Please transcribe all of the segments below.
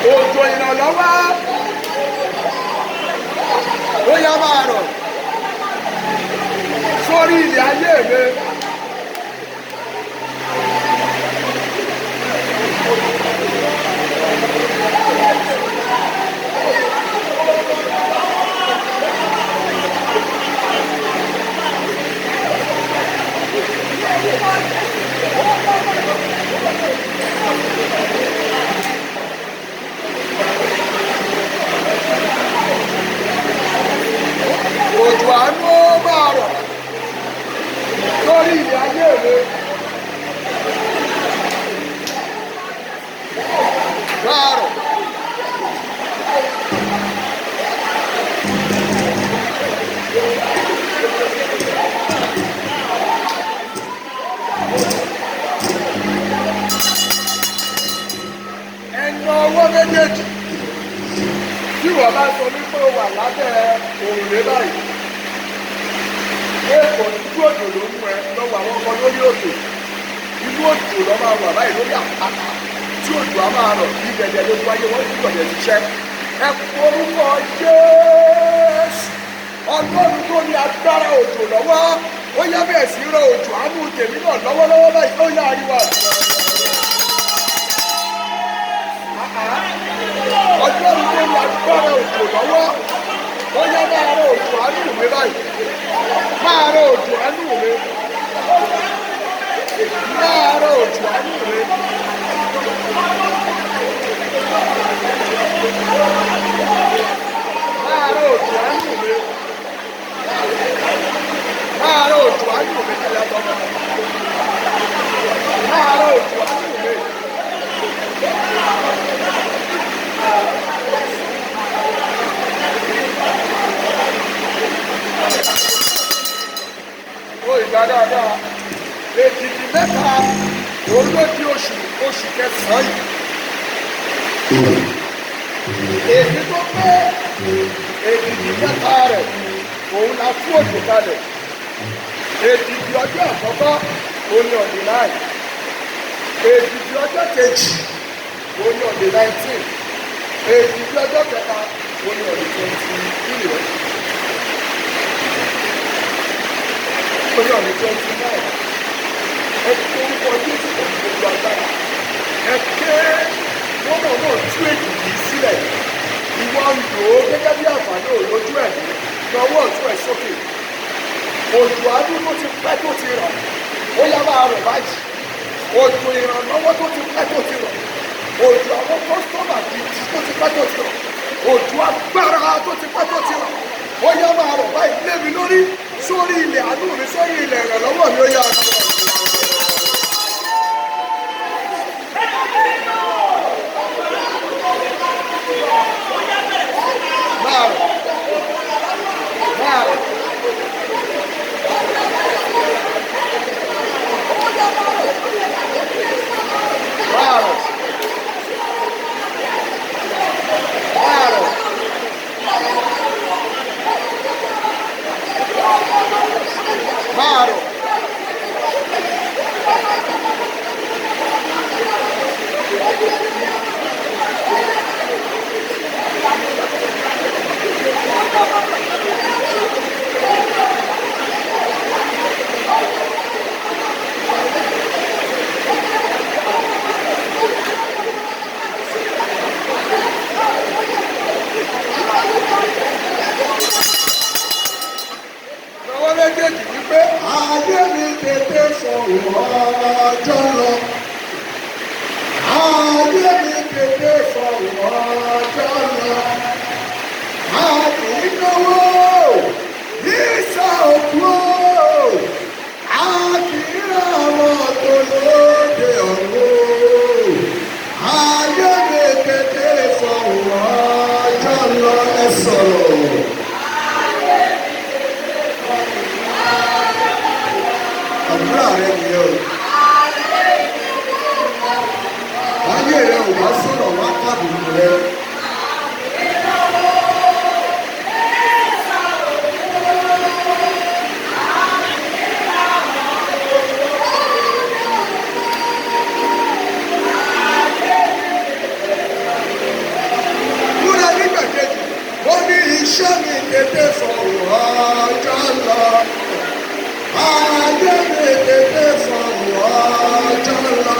òjò ìrànlọ́wọ́ ó yá máa rọ̀ sórí ilẹ̀ ayé mi. Òjò àánú máa rọ̀ lórí ilẹ̀ ayé mi. Máa rọ̀. Ẹnu ọwọ́ méjèèjì tí wọ́n bá sọ wípé ó wà lábẹ́ òrùlé báyìí. Èèpọ̀ ìlú òjò ló mú ẹ lọ́wọ́ àwọn ọmọ lórí òkè. Ìlú òjò lọ́ máa wà báyìí lórí àpáta tí òjò á máa rọ̀ bí dẹ̀dẹ̀ ló wáyé wọ́n ti gbọ̀dẹ̀ ṣiṣẹ́. Ẹ forúkọ Jésù. Ọlọ́run tó ní agbára òjò lọ́wọ́. Ó yá bẹ́ẹ̀ sí rọ òjò àánú tèmi náà lọ́wọ́lọ́wọ́ báyìí. Ó yá ariwo àdúrà. Ọlọ́run tó ní agbára òjò lọ́wọ́. Ó yá máa rọ òjò àánú mi báyìí. Máa rọ òjò àánú mi. Máa rọ òjò àánú mi. Máa rọ òjò àánú mi. Máa rọ òjò àánú mi kílẹ̀ tọ́mọ. Máa rọ òjò àánú mi. Ó ìgbà dáadáa. Èdìdì mẹ́ta òun ló di oṣù kẹsàn-án yìí. Èdì tó pé èdìdì mẹ́ta rẹ̀ òun la fún òjò kalẹ̀. Èdìdì ọjọ́ àkọ́kọ́ òun ni ọ̀dì 9. Èdìdì ọjọ́ kejì òun ni ọ̀dì 19. Èdìdì ọjọ́ kẹta òun ni ọ̀dì 23. Ó ní ọ̀dì 29. Ẹ kí orúkọ Jésù pẹ̀lú gbogbo agbára. Ẹ ké wọ́n náà tú èdìdì sílẹ̀. Ìwọ ń lò ó gẹ́gẹ́ bí àǹfààní òlójú ẹ̀mí lọ́wọ́ ọ̀tún ẹ̀ sókè. Òjò àánú tó ti pẹ́ tó ti rọ̀ ó yá máa rọ̀ báyìí. Òjò ìrànlọ́wọ́ tó ti pẹ́ tó ti rọ̀. Òjò àwọn kọ́sítọ́mà gidi tó ti pẹ́ tó ti rọ̀. Òjò agbára tó ti pẹ́ tó ti rọ̀. Ó yá máa rọ̀ báyìí lé mi lórí sórí ilẹ̀ àánú mi sórí ilẹ̀ ìrànlọ́wọ́ mi ó yá rọ̀. tètè fọ̀rọ̀ ọjọ́ lọ.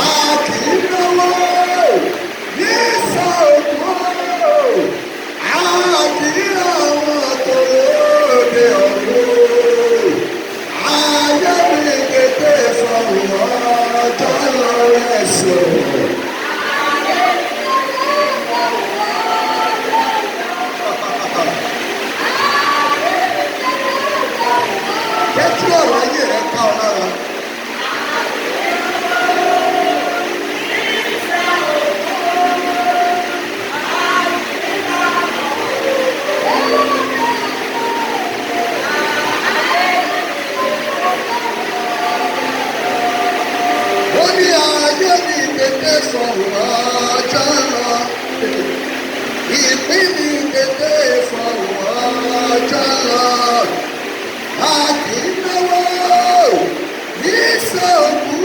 A kì í náwó ní ìsọ̀kò. A kì í àwọn tó lóde ọ̀run. Ayé mi tètè fọ̀rọ̀ ọjọ́ lọ ẹ̀sùn. Kẹ́tí ọ̀rọ̀ ayé rẹ̀ ká ọ lára. Ó ní ayé mi tètè fọ̀rọ̀ ọjọ́ lọ. Ìpín mi tètè fọ̀rọ̀ ọjọ́ lọ. A kì í náwó ní ìsọ̀kù.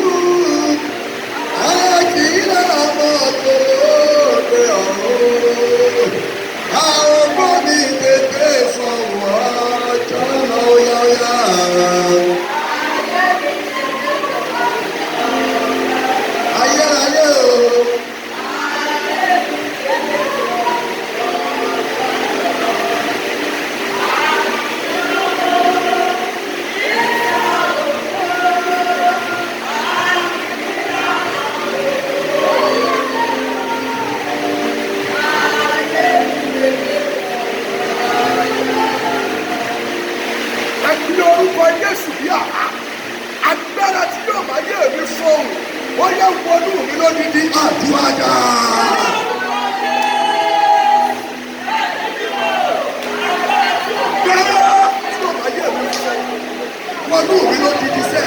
A kì í lámọ̀ tó lóde ọ̀run. Àwọn ọmọ mi tètè fọ̀rọ̀ ọjọ́ lọ yáyá. Ayérayé o. Ẹgbẹ́ orúkọ Jésù bí àrá, agbára tí yóò máa yé mi fọ́ọ̀hún, ó yẹ wọnú mi lódìdí àdúrà. Agbára tí yóò máa yé mi fọ́ọ̀hún, wọnú mi lódìdí sẹ́.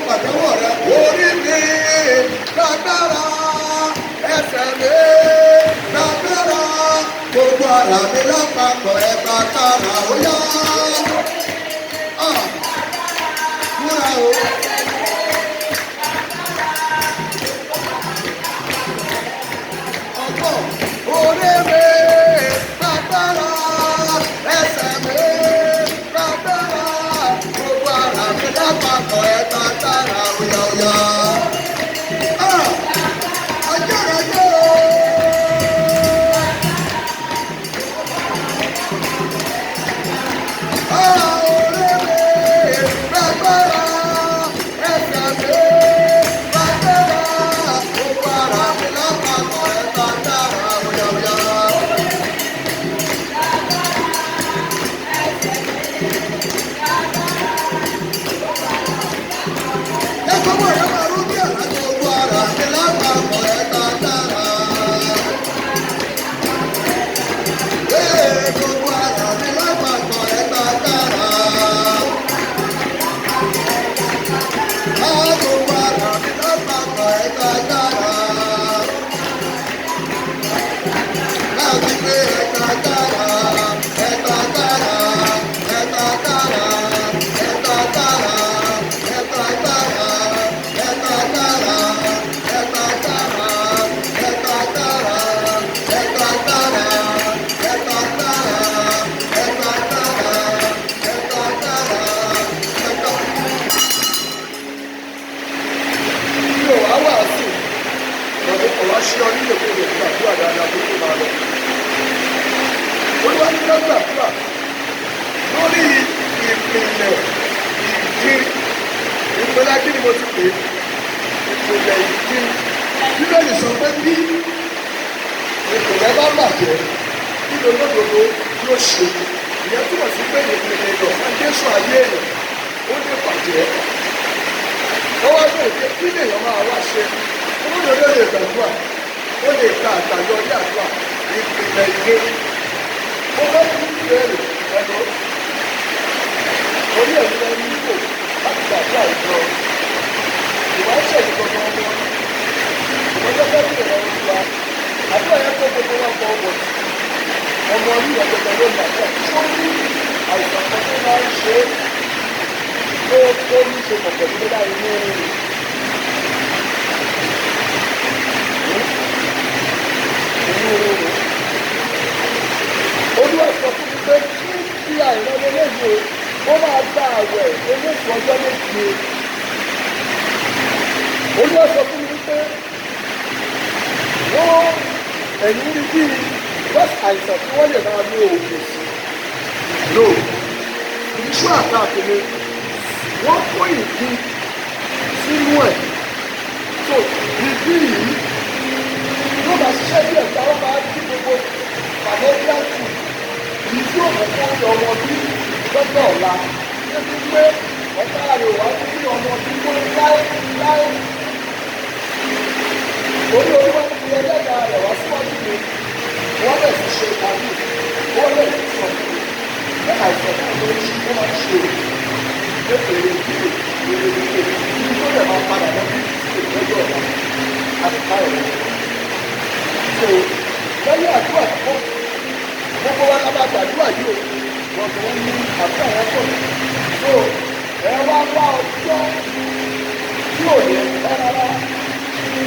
Pàtẹ́wọ̀ rẹ̀ orí mi lágbára, ẹsẹ̀ mi lágbára, gbogbo ara mi lápapọ̀ ẹ̀ka kára ó yá. Múra o. Ọgbọ́n orí mi lágbára, ẹsẹ̀ mi lágbára, gbogbo ara mi lápapọ̀ ẹ̀ka kára ó yá ó yá. Ayérayé o. gbàdúrà lórí ìpìlẹ̀ ìdí ìpìlẹ̀ kí ni mo ti pè é ìpìlẹ̀ ìdí bíbélì sọ pé bí ìpìlẹ̀ bá bàjẹ́ kí ni olódodo yóò ṣe ìyẹn túmọ̀ sí pé ìpìlẹ̀ ìlọ foundation ayé èèyàn ó lè bàjẹ́ ó wá bẹ̀rẹ̀ pé kí ni èèyàn máa wá ṣe olódodo lè gbàdúrà ó lè ka àgbàyọrí àdúrà ìpìlẹ̀ ìgbé. Ó bá ní ìbéèrè ẹ̀rọ orí ẹ̀rọ nípò láti gbàdúrà ìjọ. Ìwáṣẹ̀ ìjọba ọmọ ìwọ́jọ́ fẹ́ bí ìrọ̀ olúwa. Àdúrà yẹn tó gbogbo wọn kọ ọmọ ọmọ orí ọ̀gbọ̀gbọ̀ ló ní àdúrà. Tó ní àìsàn kan tó máa ń ṣe ó ní ṣe pọ̀ pẹ̀lú bóyá inú Olúwa sọ fún mi pé kí fi àìrọ́lẹ́ léde ó máa gba àwẹ̀ olóṣù ọjọ́ méje. Olúwa sọ fún mi pé wọ́n ẹ̀yìn rí bí bọ́sì àìsàn tí wọ́n lè máa lo oògùn sí. No, ìṣú àtàkùnrin wọ́n kó ìdí sínú ẹ̀. So ìdí yìí ló máa ṣiṣẹ́ bí ẹ̀ka wọ́n máa dí gbogbo pàdéjìláàtì yìí tí ó mọ̀ fún ọmọ bí lọ́jọ́ ọ̀la. Níbi pé ọ̀tá rẹ̀ wá sí ọmọ bí wọ́n láé. Orí olúwa ti fi ẹlẹ́dàá rẹ̀ wá síwájú mi. Wọ́n lè fi ṣe ìpàdé. Wọ́n lè fi sọ fún mi. Bẹ́ẹ̀ àìsàn náà ló ń ṣe wọ́n máa ń ṣe èrè ìdílé ibi tó lè máa padà lọ sí ìlọ́jọ́ ọ̀la àti káyọ̀ rẹ̀. So lẹ́yìn àdúrà tó gbogbo wa ká máa gbàdúrà yìí o wọ́n tó ń ní àdúrà yẹn pọ̀. So ẹ wá wá ọjọ́ tí ò lè pẹ́ rárá.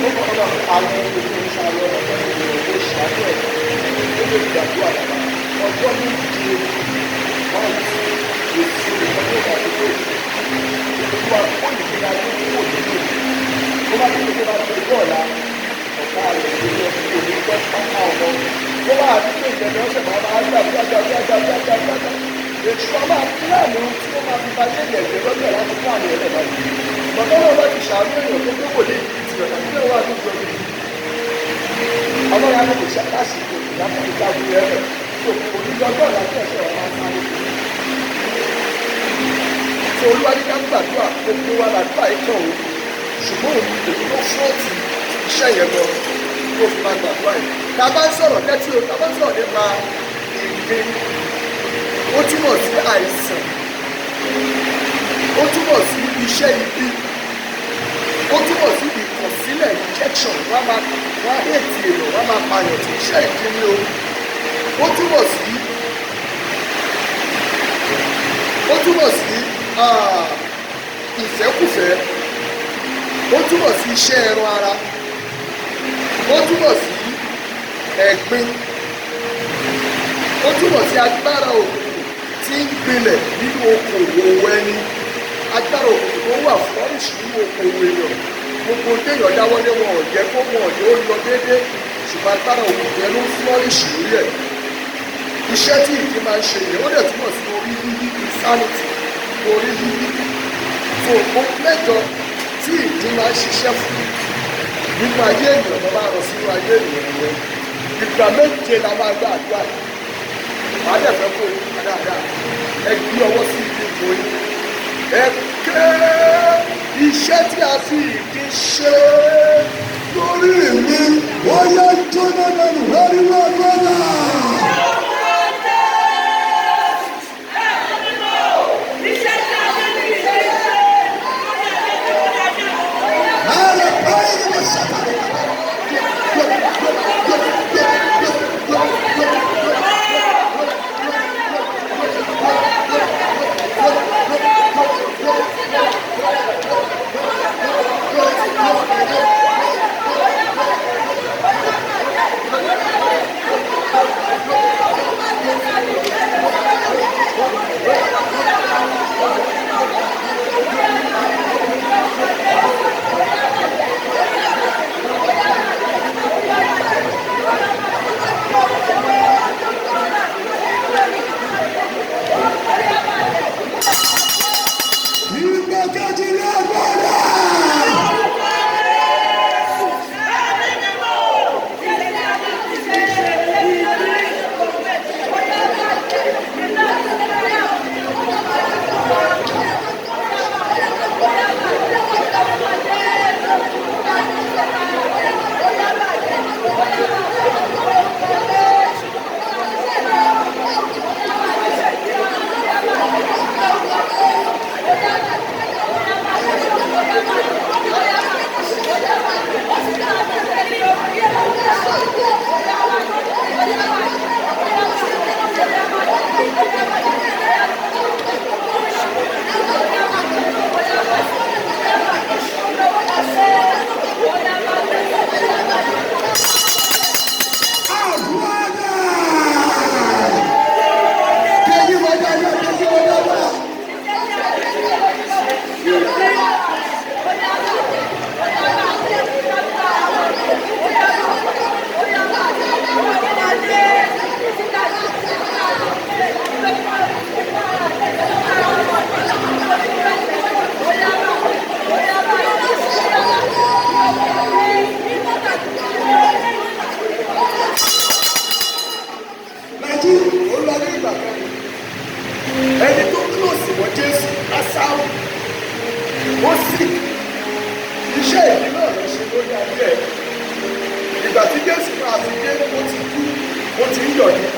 Ó kọ́ ọ́ àwọn ènìyàn ìṣàlọ́ ọ̀dọ́ ìṣàlọ́ ìṣàlọ́ ó lè gbàdúrà dára ọjọ́ méje wọ́n ti èsì ìtọ́jú ìgbàlódé ìlú àkóyè ní ayé kúrò nínú tó bá ti tó bá ti ojú ọ̀la ọ̀gá rẹ̀ ló lọ sí òní gbọ́ pápá ọ̀nà tó bá àti pé ìjẹ̀dẹ̀ ọ̀sẹ̀ máa máa gbàgbàgbàgbàgbàgbà èṣù ọmọ àfúlàní tí ó máa fi bá yé ìyẹ̀dẹ̀ lọ́jọ́ láti fún àmì ẹ̀rẹ̀ báyìí ọ̀gá náà bá ti ṣàánú èèyàn tó gbé wòlé ìtìrẹ̀ tàbí náà wà ní ìjọba ọlọ́run á lè ṣàkásìkò ìyàtọ̀ ìjáwé ẹ̀rẹ̀ tó onídìí ọjọ́ ìlàjì ẹ̀ṣẹ̀ ọ̀la sáré. Tí olúwa ní ká gbàdúrà gbogbo wa làdúrà ikọ̀ òun ṣùgbọ́n òun èyí ló fọ́ọ̀tì iṣẹ́ yẹn lọ tó fi máa gbàdúrà yìí. Tá a bá ń sọ̀rọ̀ kẹ́tí o tá a bá ń sọ̀rọ̀ nípa ìgbé ó túmọ̀ sí àìsàn ó túmọ̀ sí iṣẹ́ ibi ó túmọ̀ sí ìkọ̀sílẹ̀ injection wọ́n á ètì èèyàn wọ́n á máa pààyàn tí iṣẹ́ ìkíni o ó túmọ̀ sí ìfẹ́kùfẹ́ ó túmọ̀ sí iṣẹ́ ẹran ara ó túmọ̀ sí ẹ̀gbin ó túmọ̀ sí agbára òkùnkùn tí ń gbilẹ̀ nínú okòwò ẹni agbára òkùnkùn tó wà fọ́ọ̀rìṣì nínú okòwò èèyàn gbogbo téèyàn dáwọ́lé wọn ò jẹ́ kó wọn ò ní ó lọ déédéé ṣùgbọ́n agbára òkùnkùn yẹn ló ń fọ́ọ̀rìṣì lórí ẹ̀ iṣẹ́ tí ìdí máa ń ṣe yẹn ó dẹ̀ túmọ̀ sí orí yíyí insanity orí yíyí so ó mẹ́jọ tí ìdí máa ń ṣiṣẹ́ fún nínú ayé ènìyàn tó bá rọ sínú ayé ènìyàn yẹn ìgbà méje la máa gbà àdúrà yìí wàá dẹ̀ fẹ́ kó o dáadáa ẹ gbé ọwọ́ sí ìdí ìbò yìí ẹ ké iṣẹ́ tí a fi ìdí ṣe lórí mi wọ́n yẹ jóná lẹ́nu lórí wọn lọ́la.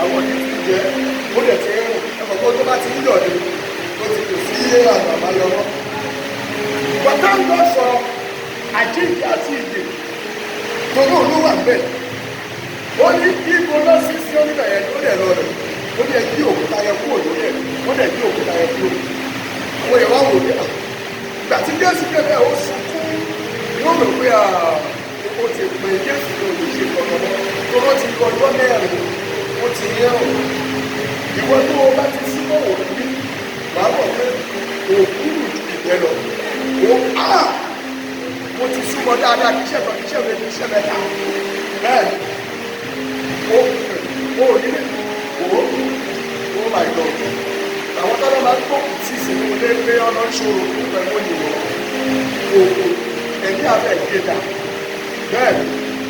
àwọn ọdún ti jẹ́ ó dẹ̀ ti rìn ẹ̀kọ́ tó bá ti ń yọ̀ ni ó ti kò sí àgbàmá lọ́wọ́. bàtà ń lọ sọ àjíǹde àti ìdè torí olówó àgbẹ̀ ó ní ibo lọ sí sí oníbẹ̀ yẹn ó dẹ̀ lọ rẹ̀ ó dẹ̀ kí òkúta yẹn kúrò lórí ẹ̀ ó dẹ̀ kí òkúta yẹn kúrò. àwọn èèyàn wá wò ní à ìgbà tí Jésù bẹ̀rẹ̀ ó sunkún wọ́n rò pé ó ti pè Jésù tó lè ṣe kọ̀ọ̀kan tó ló ti kọ ọjọ́ mẹ́rin ó ti yẹ ọ̀ ìwọ tó o bá ti súnmọ́ òkú bí wàá mọ̀ pé òkú rù ju ìgbẹ́ lọ mo ti súnmọ́ dáadáa kí iṣẹ́ kan kí iṣẹ́ mi kí iṣẹ́ mẹ́ta bẹ́ẹ̀ o nílé o my God àwọn tọ́lọ́ máa ń gbókùn sí ìsinmi ilé pé ọ̀nà ìṣòro fún pẹ̀lú òyìnbó òkú ẹ̀mí abẹ́ ìgbéga bẹ́ẹ̀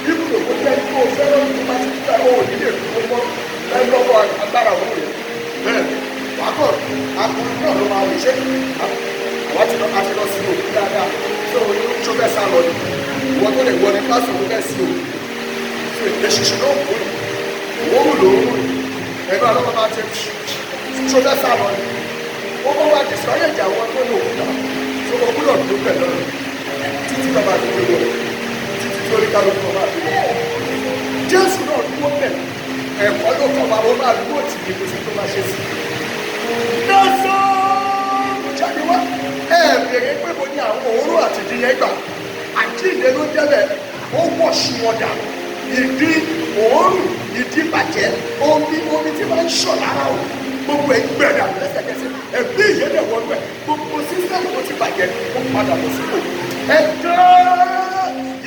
ibùdó kó jẹ́ kó o fẹ́ràn tó bá ti fẹ́ o nílé ìfowópamọ́ lẹ́gbọ́kọ̀ agbára òun rẹ̀ bẹ́ẹ̀ wákọ̀ akọrin náà ló máa wò ṣe àwọn ti lọ sí òkú dáadáa tó o ní tó fẹ́ sá lọ ni ìwọ tó lè wọ ní pásítọ̀ tó fẹ́ sí o tó èdè ṣiṣẹ́ náà kú ni òórùn lòórùn ẹgbẹ́ ọlọ́pàá máa ti tó fẹ́ sá lọ ni ó bọ́ wá dìsọ́yẹ̀ ìjà wọn tó ní òkúta tó o gbúdọ̀ tó pẹ̀ lọ́rùn títí bàbá àdúgbò lọ títí tó rí kálukú bàbá àdúgbò Jésù náà dúró bẹ̀ ẹ̀kọ́ ló kọ́ bá wọn máa dúró tì ní kóso tó máa ṣe sí i jáde wá bèrè pé mo ní àwọn òórùn àti ìdíyẹn gbà àjíǹde ló jẹ́bẹ̀ ó wọ̀ sí wọn dà ìdí òórùn ìdí bàjẹ́ omi tí máa ń ṣọ̀ lára o gbogbo ẹ̀ gbẹ̀dà lẹ́sẹ̀kẹsẹ̀ ẹ̀bí ìyẹ́dẹ̀ wọ́n pẹ̀ gbogbo sísẹ́mù tó ti bàjẹ́ ó padà lọ sípò ẹ̀dá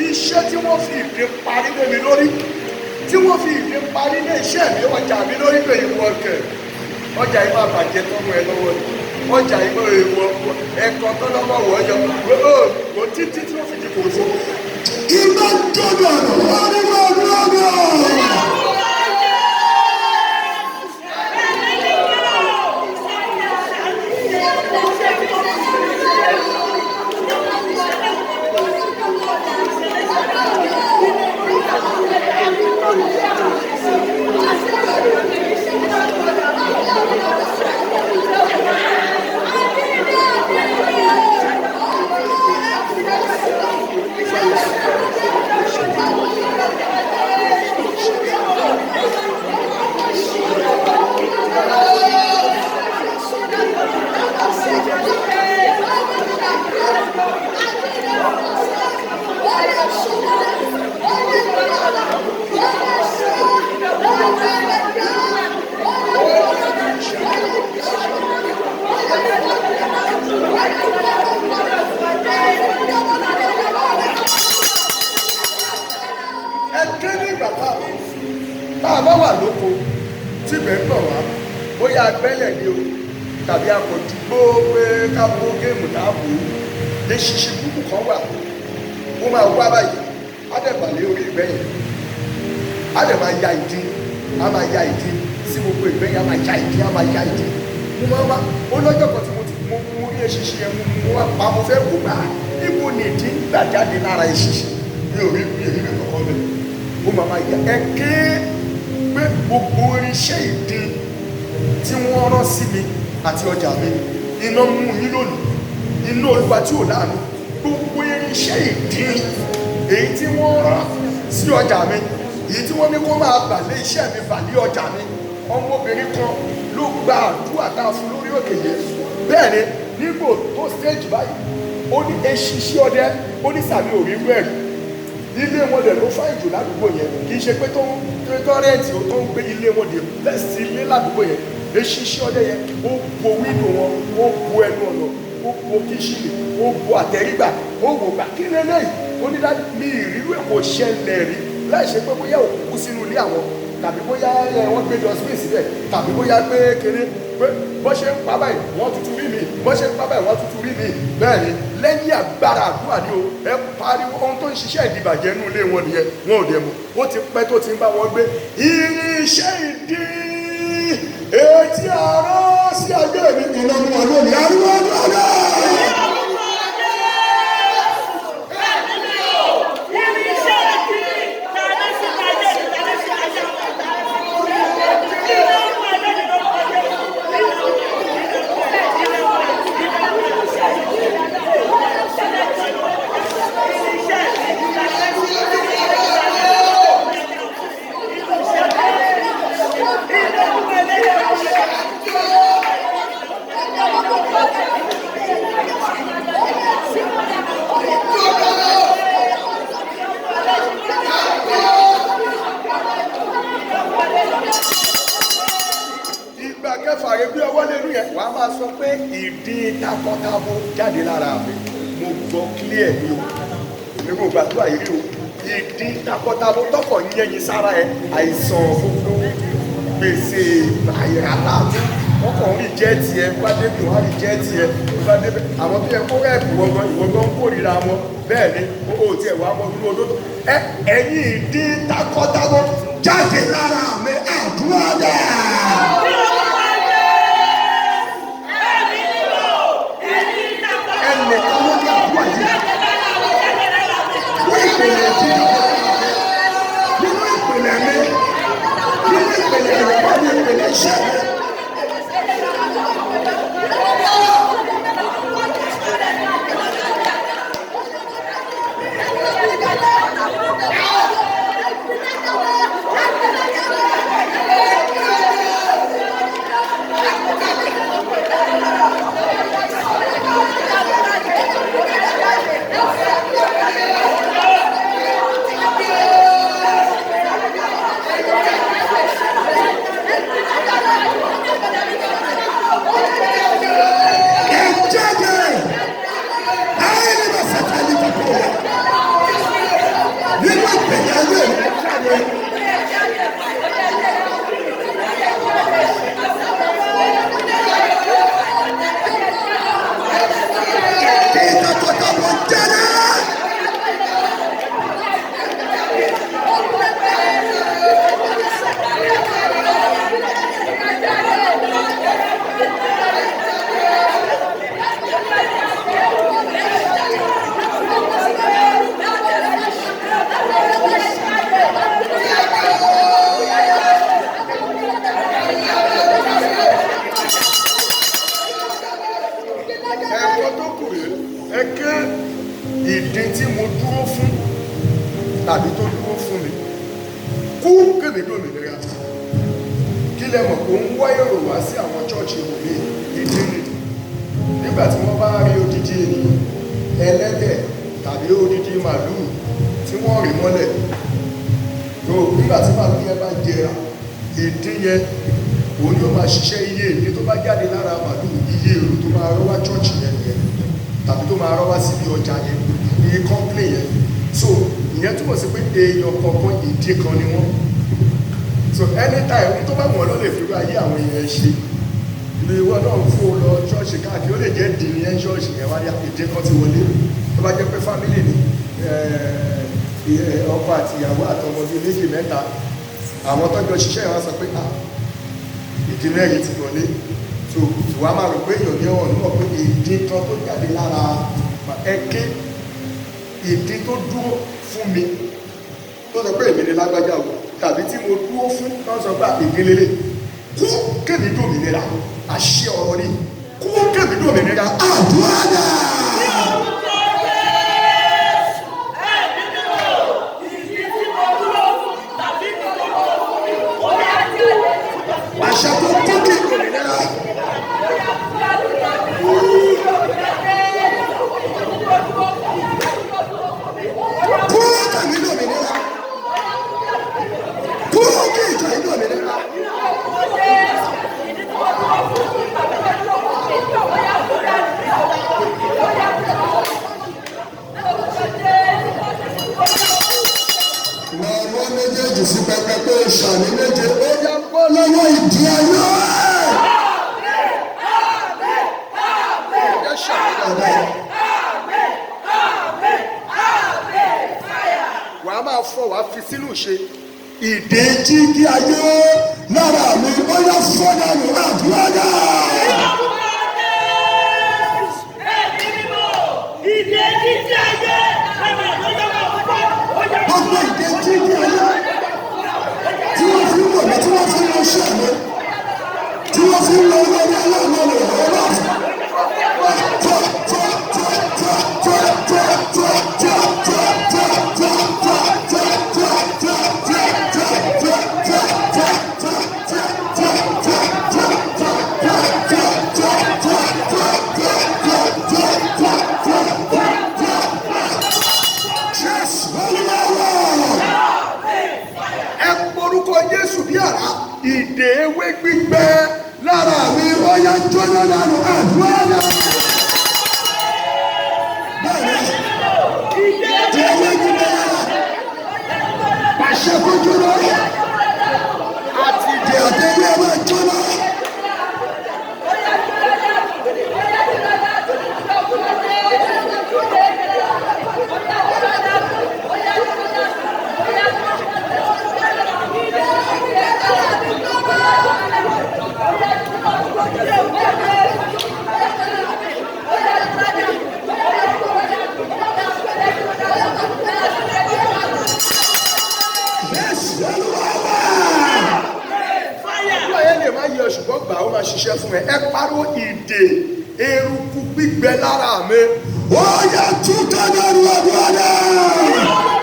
iṣẹ́ tí wọ́n fi ìdí parí lé mi lórí tí wọ́n fi ìdí parí lé iṣẹ́ mi ọjà mi lórí pé ìwọ kẹ̀ ọjà yìí máa bàjẹ́ tọ́mọ ẹ lọ́wọ́ ni ọjà yìí máa wọ ẹ̀kọ́ tó lọ́wọ́ wọ̀ ọjọ́ kò títí tí wọ́n fi di kò so. iná jọ̀dọ̀ wọ́n ní wọ́n lọ́dọ̀. tàbí àpòjúgbó pé ká bó géèmù dáàbò lè ṣiṣẹ́ kúkú kan wà ó máa wá báyìí á dẹ̀ bà lé orí ìgbẹ́yìn á dẹ̀ máa ya ìdí á máa ya ìdí sí gbogbo ìgbẹ́yìn á máa ya ìdí á máa ya ìdí mo máa wá ó lọ́jọ́ kan tí mo rí eṣinṣin yẹn mo wá pa mo fẹ́ wò bá ibo ni ìdí ń gbà jáde lára eṣinṣin mi ò rí rẹ̀ kọ́kọ́ bẹ́ẹ̀ ó máa ya ẹ ké pé gbogbo irinṣẹ́ ìdí tí wọ́n rán sí mi àti ọjà mi iná mú yín lónìí iná Olúwa tí ò láàánú gbogbo irinṣẹ́ ìdí èyí tí wọ́n rán sí ọjà mi èyí tí wọ́n ní kó máa bà lé iṣẹ́ mi bà lé ọjà mi ọmọbìnrin kan ló gba àdúrà tá a fún lórí òkè yẹn bẹ́ẹ̀ ni nígbò tó stage báyìí ó ní eṣiṣẹ́ ọdẹ ó ní sàmì òrí wẹ̀rì ilé wọn dẹ̀ ló fáyìn jù ládùúgbò yẹn kì í ṣe pé tó ń tọ́rẹ́ǹtì ó tó ń gbé ilé wọn dẹ̀ bẹ́ẹ̀sì ilé ládùúgbò yẹn eṣiṣẹ́ ọdẹ yẹn ó bo wíńdò wọn ó bo ẹnu ọ̀nà ó bo kíṣìnì ó bo àtẹ̀rígbà ó wò gbà kí lélẹ́yìí ó ní láti ní ìrírú ẹ̀ kò ṣẹlẹ̀ rí láì ṣe pé bóyá òkú kú sínú ilé àwọn tàbí bóyá wọ́n gbé dustbin síbẹ̀ tàbí bóyá gbé kéré pé bó ṣe ń pa báyìí wọ́n tutù rí mi bó ṣe ń pa báyìí wọ́n tutù rí mi bẹ́ẹ̀ ni lẹ́yìn agbára àdúrà ni o ẹ pariwo ohun tó ń ṣiṣẹ́ ìdìbàjẹ́ inú ilé wọn nìyẹn wọn ò dẹ̀ mọ̀ ó ti pẹ́ tó ti ń bá wọn gbé irinṣẹ́ ìdí etí àárọ̀ sí ayé mi ìlànà àlónì àríwá lọ́dọ̀. lè gbé ọwọ́ lẹ́nu yẹn wàá máa sọ pé ìdí takọtabo jáde lára mi mo gbọ́ clear mi o èmi kò gbàdúrà yìí o ìdí takọtabo tọkọ yẹyin sára ẹ àìsàn gbogbo gbèsè àyàrá wọn kàn ń rí jẹ́ tiẹ̀ bá débi wọn á rí jẹ́ tiẹ̀ bá débi àwọn tó yẹ kó rẹ́ẹ̀pù ìwọ̀ngàn ń kórìíra wọn bẹ́ẹ̀ ni o tiẹ̀ wá mọ dúró dúró ẹ̀yìn ìdí takọtabo jáde lára mi àdúrà dẹ̀. Tàbí tó dúró fún mi kú kébé lómìnira kí lẹ mọ̀ kó ń wá èrò wá sí àwọn chọ́ọ̀chì òní ìdí nì nígbà tí wọ́n bá rí odidi ènìyàn ẹlẹ́dẹ̀ tàbí odidi màlúù tí wọ́n rí mọ́lẹ̀ tó nígbà tí màlúù yẹn bá jẹrà ìdí yẹn òun yóò máa ṣiṣẹ́ iye èdè tó bá jáde lára màlúù iye èrò tó máa rọ́wá chọ́ọ̀chì yẹn tàbí tó máa rọ́wá síbi ọjà yẹn iye kọ́ńpìlì yẹn so ìyẹn túmọ̀ sí pé èèyàn kọ̀ọ̀kan ìdí kan ni wọ́n so anytime ohun tó bá wọ̀n ló lè fi rú ayé àwọn èèyàn ṣe ilé ìwọ náà fún un lọ ṣọ́ọ̀ṣì káàkiri ó lè jẹ́ dìní ẹ̀ ṣọ́ọ̀ṣì yẹn wáyà ìdí kan ti wọlé tó bá jẹ́ pé fámílì ni ọkọ àti ìyàwó àtọmọ bíi méjì mẹ́ta àwọn tọ́jọ́ ṣiṣẹ́ wọn sọ pé ìdí mẹ́rin ti wọlé so ìwà máa rò pé èèyàn ní ọ̀nà náà pé ìdí kan tó jáde lára ẹ̀kẹ́ ìdí tó dúró fún mi tó sọ pé èmi ni lágbájá o tàbí tí mo dúró fún náà sọ pé ìdílélẹ̀ kú kébì dòmìnira àṣẹ ọ̀rọ̀ ni kú kébì dòmìnira àdúrà náà. àṣẹ tó kú kí dòmìnira. Sí pẹpẹ pé ṣàní méje ó yá pọ́ lọ́wọ́ ìdí ayé. wàá máa fọ wàá fi sínú ṣe ìdè jíjí ayé lára mi ó yá fọ́ dànù àdúrà náà. ìdè jíjí ayé gbogbo ìdè jíjí ayé tí wọ́n fi ń wọ̀ mí tí wọ́n fi ń lọ ṣe àmì tí wọ́n fi ń lọ owó ní aláàmọ́ rẹ̀ ọ̀rọ̀ ìdè ewé gbígbẹ lára mi yá jóná dànù àdúrà náà. Tí ewé gbígbé yára, pàṣẹ kó jóná. Àti ìdè àtẹ̀wé ẹ̀ máa jóná. Ṣùgbọ́n gbà ó máa ṣiṣẹ́ fún ẹ. Ẹ pariwo ìdè eruku gbígbẹ lára mi. Ó yá túká dànù àdúrà náà.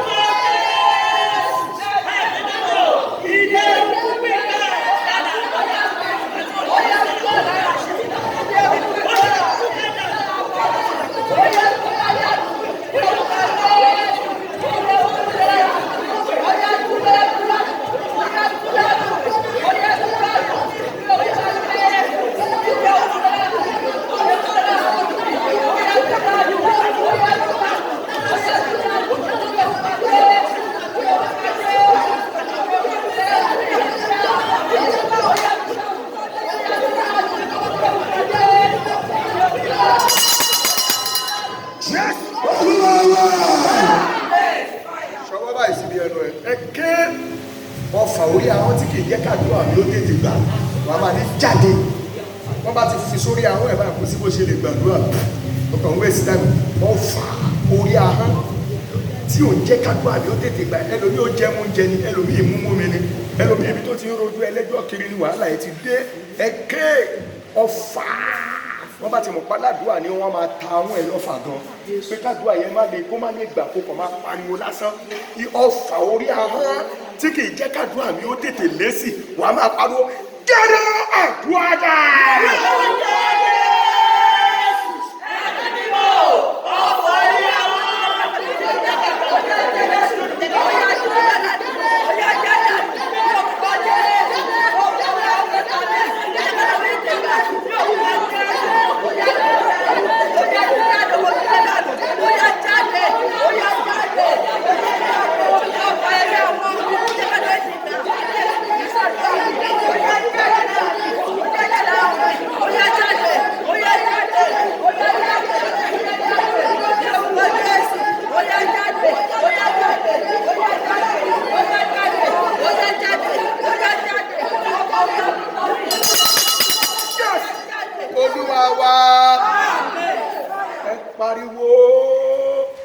Ọfà orí ahọ́n tí kìí jẹ́ kàdúrà ló tètè gbà wọ́n máa ní jáde. Wọ́n bá ti fi sórí ahọ́n ẹ̀ báyìí kò sí bó ṣe lè gbàdúrà. Ọkàn wẹ́ẹ̀sì táìmù ọfà orí ahọ́n tí ò ń jẹ́ kàdúrà ló tètè gbà. Ẹlòmí ó jẹ́ mú jẹ ni, ẹlòmí ìmúmú mi ni, ẹlòmí ibi tó ti ń rojú ẹlẹ́jọ́ kiri ni wàhálà ẹ̀ ti dé. Ẹ̀kẹ́ ọfà wọ́n bá ti mọ̀ páládùá ni wọ́n máa ta àwọn ẹ̀ lọ́fà gan pé kádùá yẹn kó má lè gbà kó kàn máa pariwo lásán. Ọfà orí ahọ́n tí kì í jẹ́ kádùá mi ó tètè lésì wà á máa pariwo gẹ́rẹ́ àdúrà dà.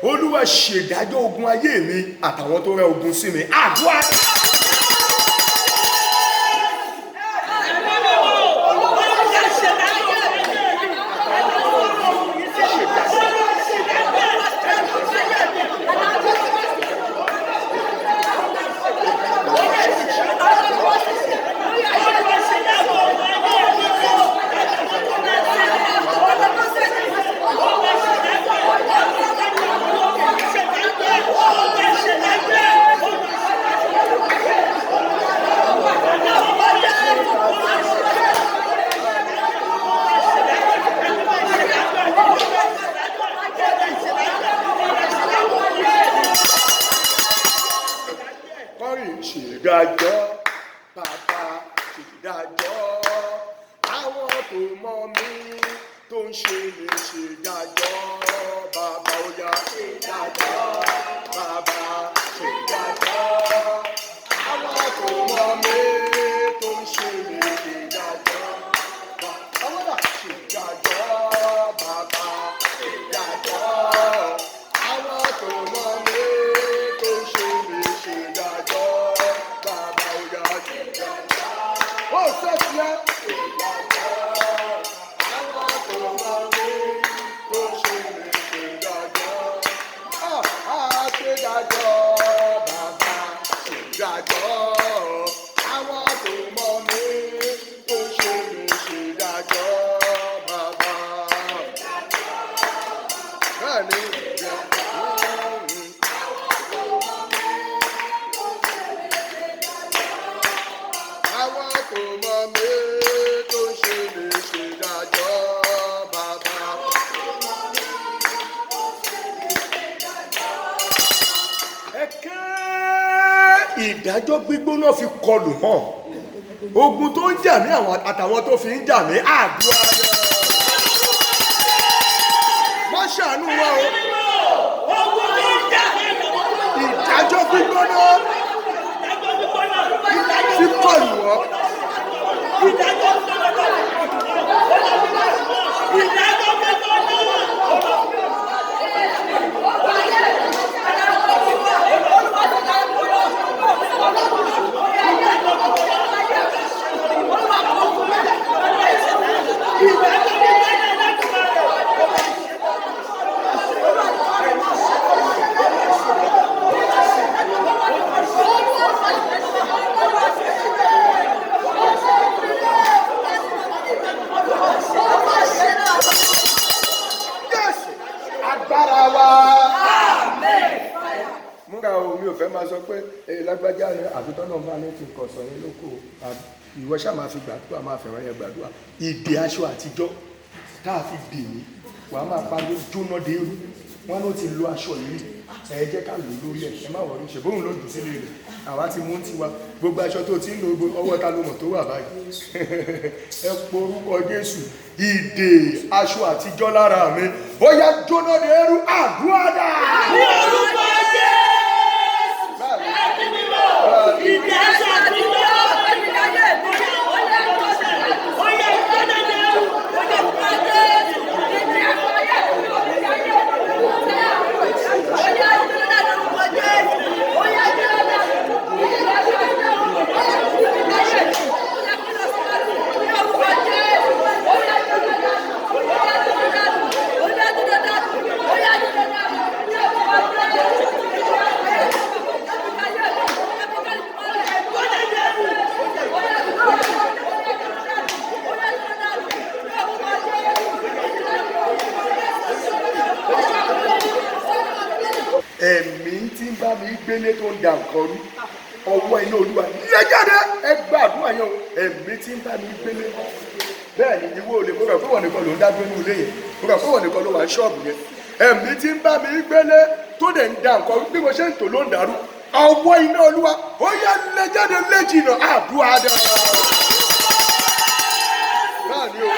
Olúwa ṣèdájọ́ ogun ayé mi àtàwọn tó rẹ ogun sí mi. Àdúrà. Ṣèdájọ́ bàbá ṣèdájọ́ àwọn tó mọ̀ mí tó ń ṣe lè ṣèdájọ́ bàbá ó yá ṣèdájọ́ bàbá ṣèdájọ́ àwọn tó mọ̀ mí tó ń ṣe lè ṣèdájọ́ bàbá ṣèdájọ́ bàbá ṣèdájọ́ àwọn tó mọ̀ mí tó ń ṣe lè ṣèdájọ́. Oh, Sophia! Àwọn kò mọ̀ mí tó ṣe lè ṣe dá. ìdájọ́ gbígbóná fi kọlù hàn ogun tó ń jà mí àwọn àtàwọn tó fi ń jà mí àdúrà rẹ̀ má ṣàánú wa o ìdájọ́ gbígbóná fi kọlù wọ́n. Mi ò fẹ́ máa sọ pé lágbájá ni àbítọ́ náà máa ní ti kọ̀ sọ yín lóko ìwọ ṣáà máa fi gbàdúrà máa fẹ̀ràn yẹn gbàdúrà ìdè aṣọ àtijọ́ tá a fi dè mí wàá máa pariwo jóná dé irú wọn ló ti lo aṣọ yìí ẹ jẹ́ ká lò lórí ẹ má wọrí ṣe bóun ló dùn sílé rẹ̀ àwa ti mú tiwa gbogbo aṣọ tó ti ń lo ọwọ́ ta ló mọ̀ tó wà báyìí ẹ porúkọ Jésù ìdè aṣọ àtijọ́ lára mi ó yá jóná dé irú àdúrà dà. Ẹ̀mí tí ń bá mi gbélé tó ń da nǹkan rú ọwọ́ iná Olúwa lẹ́jáde ẹ gbàdúrà yẹn o ẹ̀mí tí ń bá mi gbélé bẹ́ẹ̀ ni ìwọ olè kókà fún wọn nìkan ló ń dá gbé ní ilé yẹn kókà fún wọn nìkan ló wà ní ṣọ́ọ̀bù yẹn ẹ̀mí tí ń bá mi gbélé tó dẹ̀ ń da nǹkan rú bí mo ṣe ń tò ló ń dàrú ọwọ́ iná Olúwa ó yá lẹ́jáde léjìnà àdúrà dára bẹ́ẹ̀ ni o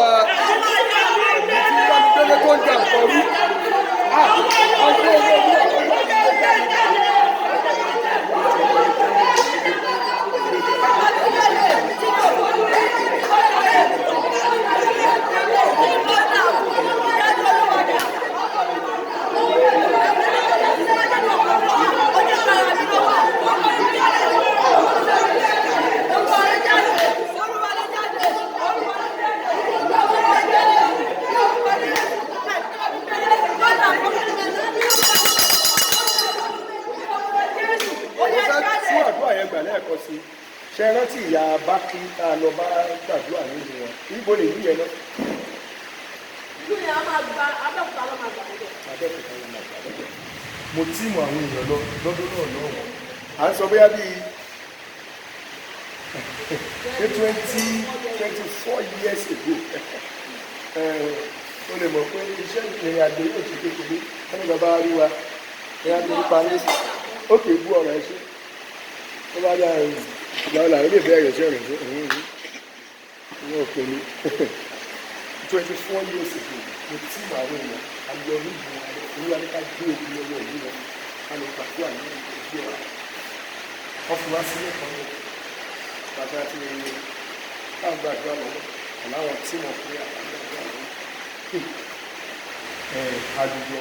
ẹ̀mí tí ń bá mi gbélé tó ń da nǹkan rú ṣe rántí ìyá bákí tá a lọ bá gbàdúrà nínú wọn níbo lè yí yẹn lọ. ìlú yẹn a máa gba abẹ́òkúta ló máa gbà lọ́dọ̀. abẹ́òkúta ló máa gbà lọ́dọ̀. mo tíìmù àwọn èèyàn lọ lọ́dún náà lọ́wọ́ à ń sọ bóyá bíi 24 years ago o lè mọ̀ pé iṣẹ́ ìrìn àjò yóò ti kékeré ẹni bàbá rí wa ìrìn àjò nípa ní òkè bú ọ̀rọ̀ ẹ̀ṣẹ́ ó bá dá ìgbàlá làwọn ilé ìfẹ́ ẹ̀yọ̀ sí ọ̀rọ̀ ẹ̀ṣẹ́ ìwọ̀n òkè ní 24 years ago mo tí mà àwọn èèyàn ayọ̀ ní ìlú olúwa ní ká gbé òbí ọwọ́ ìlú wọn ká lè gbàgbọ́ àwọn ìgbé wa wọ́n fi wá sílẹ̀ kan ní bàbá àti káwọn gbàdúrà lọ́wọ́ àláwọn tí wọ́n fi àgbàdúrà lọ́wọ́ àlùjọ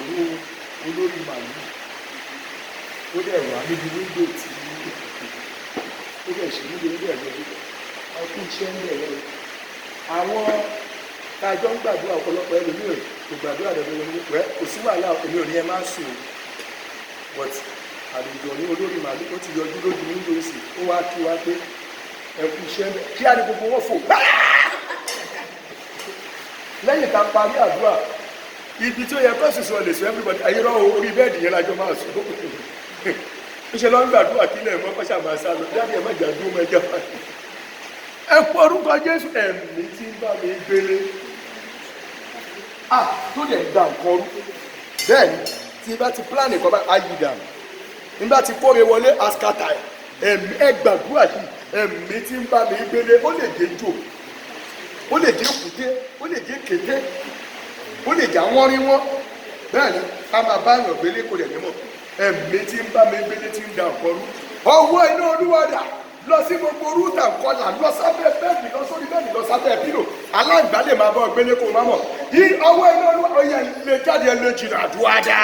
olórí màlúù ó dẹ̀ wà níbi wíńdò tí ó dẹ̀ ṣe níbi wíńdò ẹ̀rọ ọkùn iṣẹ́ ń bẹ̀rẹ̀ àwọn tájọ́ ń gbàdúrà ọ̀pọ̀lọpọ̀ ẹlòmíràn kò gbàdúrà lọ́dọ̀ rẹ̀ kò sí wàhálà èmi ò ní ẹ máa ń sùn but àlùjọ ní olórí màlúù ó ti yọjú lójú wíńdò sí ó wá kí wá pé ẹkú iṣẹ́ ń bẹ̀ kí á ní gbogbo wọn fò lẹ́yìn tá a parí àdúrà ibi tí ó yẹ kó sì sọ lè sọ everybody ayérọ́ orí bẹ́ẹ̀dì yẹn lájọ máa sùn ó ṣe lọ ń gbàdúrà kí lẹ́ẹ̀ mọ́ kọ́ṣà máa sá lọ jáde ẹ̀ má jà dúró mẹ́jọ ẹ pọ̀ orúkọ Jésù ẹ̀mí tí ń bá mi gbélé tó dẹ̀ dà nǹkan rú bẹ́ẹ̀ ni tí bá ti plan nǹkan bá ayé dànù nígbà tí kóre wọlé àsìkàtà ẹ̀mí ẹgbàdúrà yìí ẹ̀mí tí ń bá mi gbélé ó lè dé jò ó lè dé òkúté ó lè dé kété ó lè jà wọ́n rí wọ́n bẹ́ẹ̀ ni a máa bá yàn gbélé kó lè ní mọ̀ ẹ̀mí tí ń bá mi gbélé tí ń da ọ̀pọ̀ rú ọwọ́ iná olúwadà lọ sí gbogbo rúùtà kọlà lọ sábẹ́ bẹ́ẹ̀ni lọ sórí bẹ́ẹ̀ni lọ sábẹ́ pílò aláǹgbá lè máa bọ́ gbélé kó má mọ̀ yí ọwọ́ iná olúwadà ó yẹ lè jáde ẹ lè jìnnà àdúrádà.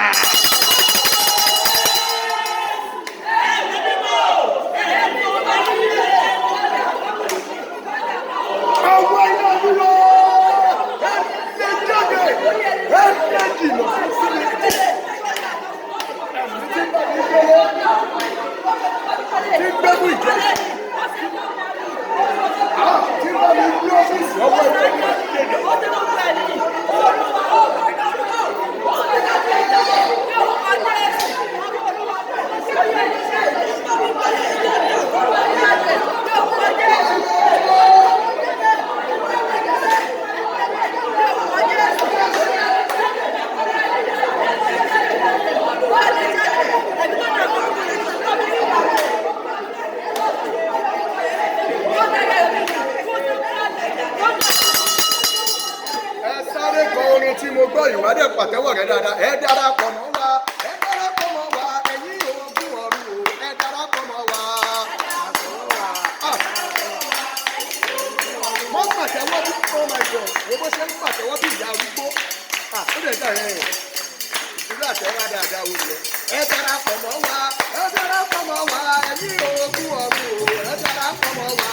ọwọ́ iná olúwadà ẹ lè jáde ẹ lè jìnnà sílẹ̀ ẹ̀mí tí bá mi gbélé tí gbẹ́mú ìjọ tí bá mi gbé ọ́fíìsì ọwọ́ ìjọ ní ìdílé tí mo gbọ́ ìwádìí pàtẹ́wọ̀ rẹ̀ dáadáa ẹ darapọ̀ mọ́ wa ẹ darapọ̀ mọ́ wa ẹ̀yin ogun ọ̀run o ẹ darapọ̀ mọ́ wa. mo pàtẹ́wọ́ bí oh my God wo bó ṣe ń pàtẹ́wọ́ bí ìyá arúgbó ó lè dà yẹn irú àtẹ́wọ́ dáadáa wò yẹ ẹ darapọ̀ mọ́ wa ẹ darapọ̀ mọ́ wa ẹ̀yin ogun ọ̀run o ẹ darapọ̀ mọ́ wa.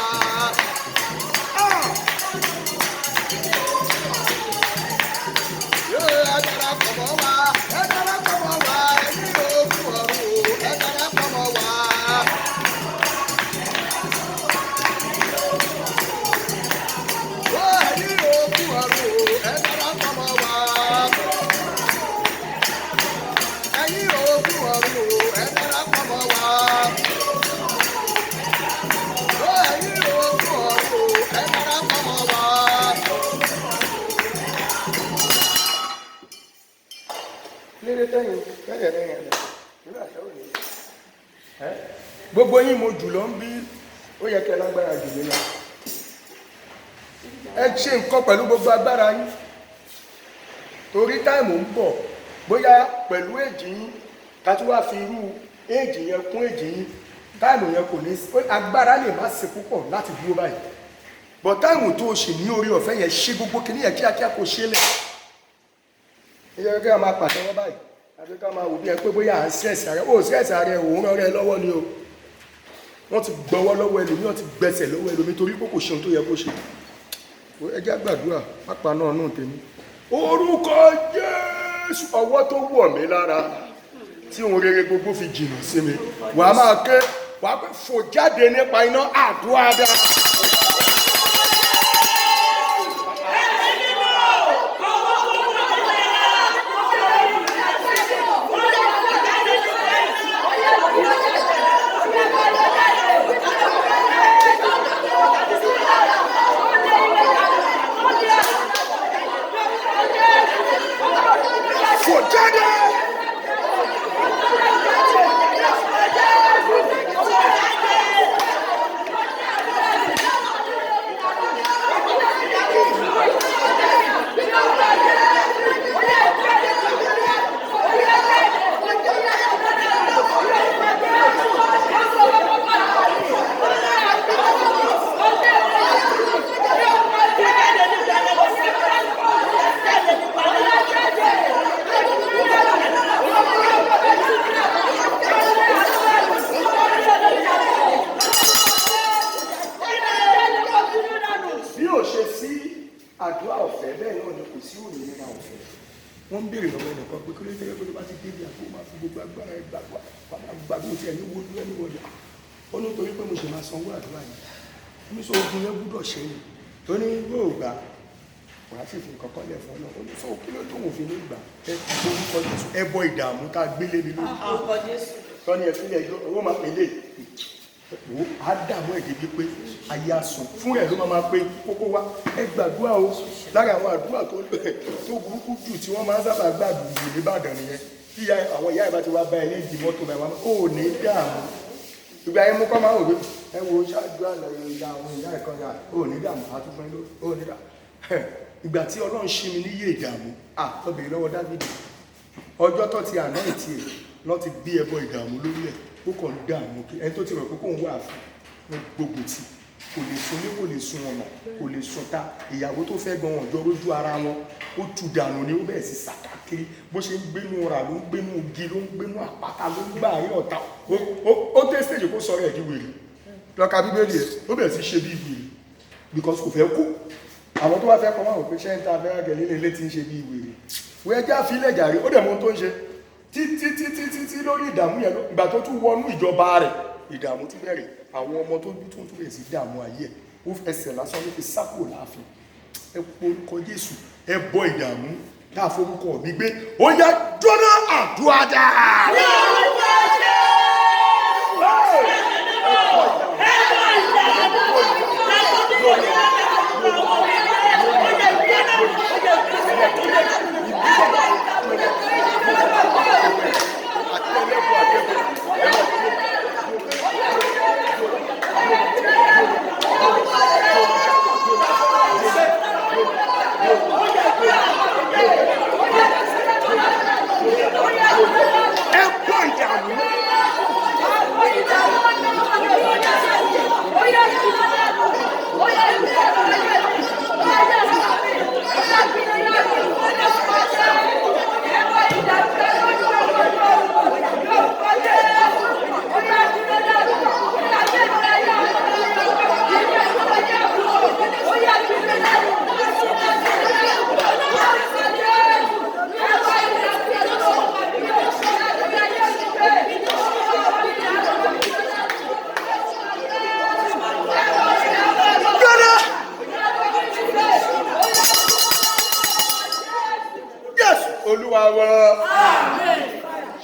gbogbo yín mo jùlọ ń bí ó yẹ kẹ́ lágbára jù mí lọ ẹ ṣe nǹkan pẹ̀lú gbogbo agbára yín torí táìmù ń bọ̀ bóyá pẹ̀lú èjì yín ká tún wá fi irú èjì yẹn kún èjì yín táìmù yẹn kò ní agbára lè má ṣe púpọ̀ láti dúró báyìí bọ̀ táìmù tó o ṣì ní orí ọ̀fẹ́ yẹn ṣe gbogbo kìíní yẹn kíákíá kò ṣe lẹ̀ ẹ yẹ kí a máa pàtẹ́wọ́ báyìí àbí ká máa wò bí ẹ pé bóyá à ń ṣẹ̀ṣẹ̀ ààrẹ ó ṣẹ̀ṣẹ̀ ààrẹ òun rán rẹ lọ́wọ́ ni o wọ́n ti gbọ́wọ́ lọ́wọ́ ẹlòmí wọ́n ti gbẹ̀sẹ̀ lọ́wọ́ ẹlòmí torí pé kò ṣe ohun tó yẹ kó ṣe ẹ jẹ́ gbàdúrà pápá náà náà tèmi orúkọ Jésù ọwọ́ tó wọ̀ mí lára tí ohun rere gbogbo fi jìnnà sí mi wàá máa ké wàá pé fò jáde nípa iná àdúrà dáa. àdúrà ọ̀fẹ́ bẹ́ẹ̀ náà ni kò sí òmìnira ọ̀fẹ́. Wọ́n ń béèrè lọ́wọ́ ẹnìkan pé kí ló dé pé tó bá ti débi àpò máa fi gbogbo agbára ẹ gbàgbọ́ tí ẹni wo ẹni wọlé. Ó ní torí pé mo ṣe máa sanwó àdúrà yìí. Mo sọ ogun yẹn gbúdọ̀ ṣe ni. Tó ní yóò gbà wàá sì fi nǹkan kan lẹ̀ fún ọ náà. Ó ní sọ kí ló tó wò fi ní gbà. Ẹbọ ìdààmú tá a gbélé mi lórí. Tọ́ni ẹ fi lẹ̀ yọ owó máa pèlè. Wo Ádámù ẹ̀dẹ̀ bíi pé ayé asùn fún ẹ̀ ló máa pé kókó wá ẹ gbàdúrà o lára àwọn àdúrà tó burúkú jù tí wọ́n máa ń sábà gbàdúrà ní Ìbàdàn nìyẹn tí àwọn ìyá ìbá ti wá bá ẹ ní ìdí mọ́tò báyìí wọn ò ní dààmú ìgbà yẹn mú kọ́ máa wò pé ẹ wo ṣáájú àlọ́ ìyá àwọn ìyá ẹ̀kọ́ ya ò ní dààmú àtúnfẹ́ ló ò ní dààmú ìgbà tí Ọlọ́run ṣí mi níyè ìdààmú lọ́bẹ̀rẹ̀ lọ́wọ́ Dáfídì ọjọ́ tó ti àná ìtì ẹ̀ lọ́ ti gbé ẹbọ ìdààmú lórí ẹ̀ ó kàn ń dààmú kí ẹni tó ti rọ̀ pé kóun wà fún gbogbo tí kò lè sun ní kò lè sun ọ̀nà kò lè sun ta ìyàwó tó fẹ́ gan ọ̀jọ́ lójú ara wọn ó tu dànù ni ó bẹ̀rẹ̀ sí sàkàkiri bó ṣe ń gbénú ra ló ń gbénú igi ló ń gbénú àpáta ló ń gbà ayé ọ̀tá ó tẹ́ stage kó sọ̀rọ̀ ẹ̀ di wèrè lọ́ka bíbélì ẹ̀ ó bẹ̀rẹ̀ sí ṣe bí wèrè because kò fẹ́ kú àwọn tó wá fẹ́ kọ́ máa wò pé ṣé ń ta abẹ́rẹ́ gẹ̀lẹ́ lè létí ń ṣe bí wèrè wọ́n ẹjẹ́ àfilẹ̀ jàre ó dẹ̀ mọ́ tó ń ṣe títí lórí ìdààmú yẹn ìgbà tó tún wọnú ìjọba rẹ̀ ìdààmú tún bẹ̀rẹ̀ àwọn ọmọ tó bí tó ń tún bẹ̀rẹ̀ sí dààmú ayé ẹ̀ ó fẹsẹ̀ lásán ló fi sápò láàfin ẹ porúkọ Jésù ẹ bọ ìdààmú náà forúkọ mi gbé ó yá jóná àdúrà dáa.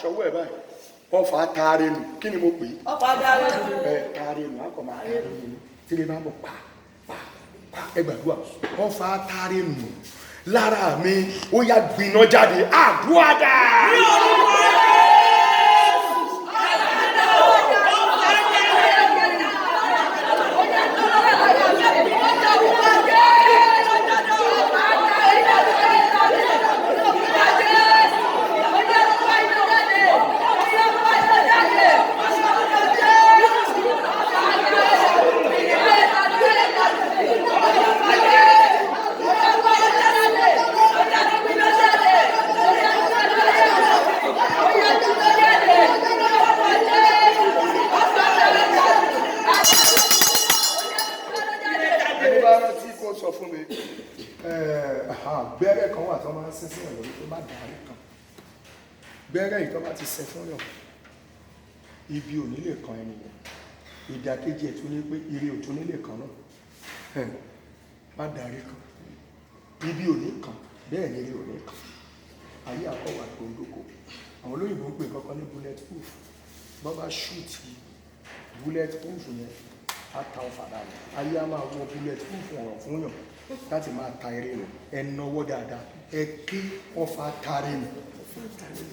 Ṣọwọ́ ẹ̀ báyìí ọfà taare nù kí ni mo pè é ọfà taare nù taare nù akọ máa taare nù tí lè máa bọ̀ pa ẹ gbàdúrà ọfà taare nù lára mi ó yá gbiná jáde àdúrà dà. Gbẹ́rẹ́ kan wà tó máa ń sín sí ọ̀rọ̀ wípé má dàrí kan gbẹ́rẹ́ yìí tó bá ti sẹ fún yàn ibi ò ní lè kan ẹnìyàn ìdàkejì ẹ̀ tún ní pé ire ò tún ní lè kan náà má dàrí kan ibi ò ní kan bẹ́ẹ̀ ni ire ò ní kan ayé àkọ́wà gbòǹdòkò àwọn olóyìnbó ń pè kankan ní bullet proof bọ́ bá ṣúùtì bullet proof yẹn á ta ọ̀fà dáadáa ayé á máa wọ bullet proof ọ̀rọ̀ fún yàn láti máa ta eré rẹ̀ ẹnáwó dáadáa ẹ kí wọ́n fa taari nù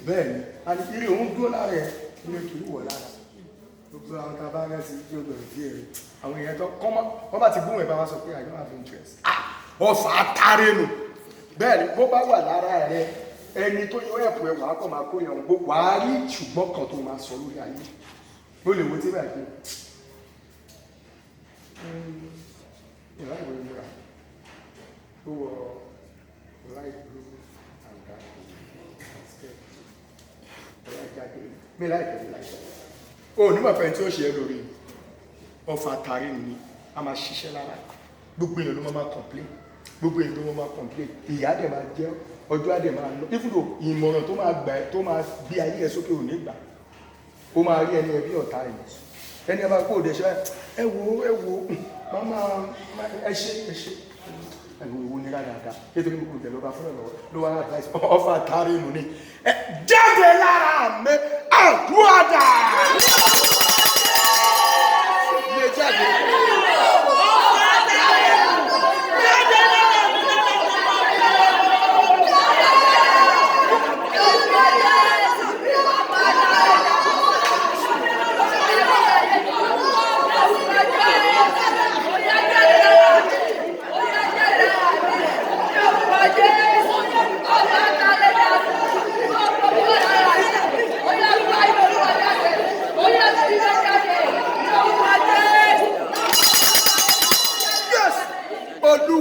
bẹ́ẹ̀ ni àti eré òun dúró lára ẹ̀ ilé kìí wọ̀ lára gbogbo àwọn tá a bá rẹ̀ sí tí ó gbẹ̀rẹ̀ sí ẹ̀rẹ̀ àwọn èèyàn tó kọ́ wọ́n bá ti gbóhùn ẹ̀ bá wá sọ pé I don't have interest wọ́n fa taari nù bẹ́ẹ̀ ni bó bá wà lára rẹ̀ ẹni tó yọ ẹ̀pù ẹ̀ wàá kọ́ máa kó yàn gbó wàá rí ṣùgbọ́n kan tó máa sọ lórí ayé ó lè wo tí báyìí pé ìlànà ìwé ìmúra ó wọ light blue and dark skirt light jacket mi láìpẹ́ light jacket ó nígbà pẹ̀lú tí ó ṣe é lórí ọfà tàrí ni a máa ṣiṣẹ́ lára gbogbo èèyàn ló máa complain gbogbo èèyàn ló máa complain ìyá dẹ̀ máa jẹ́ ọjọ́ àdẹ̀ máa lọ ibùdó ìmọ̀ràn tó máa gbà tó máa gbé ayé ẹ̀ sókè òní gbà ó máa rí ẹni ẹbí ọ̀tá ẹ̀ ẹni ẹ bá kó òde ṣe ẹ wo mama ẹ ṣe ẹ̀wọ̀n ìwò ní dáadáa kéde ní gbogbo ìjẹ̀ ló bá fún ẹ̀lọ́wọ́ ló wá advice ọfà tààrí nù ní jáde lára mi àdúrà ilé jáde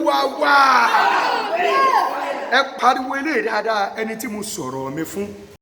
Olúwa wá. Ẹ pariwo eléyìí dáadáa ẹni tí mo sọ̀rọ̀ mi fún.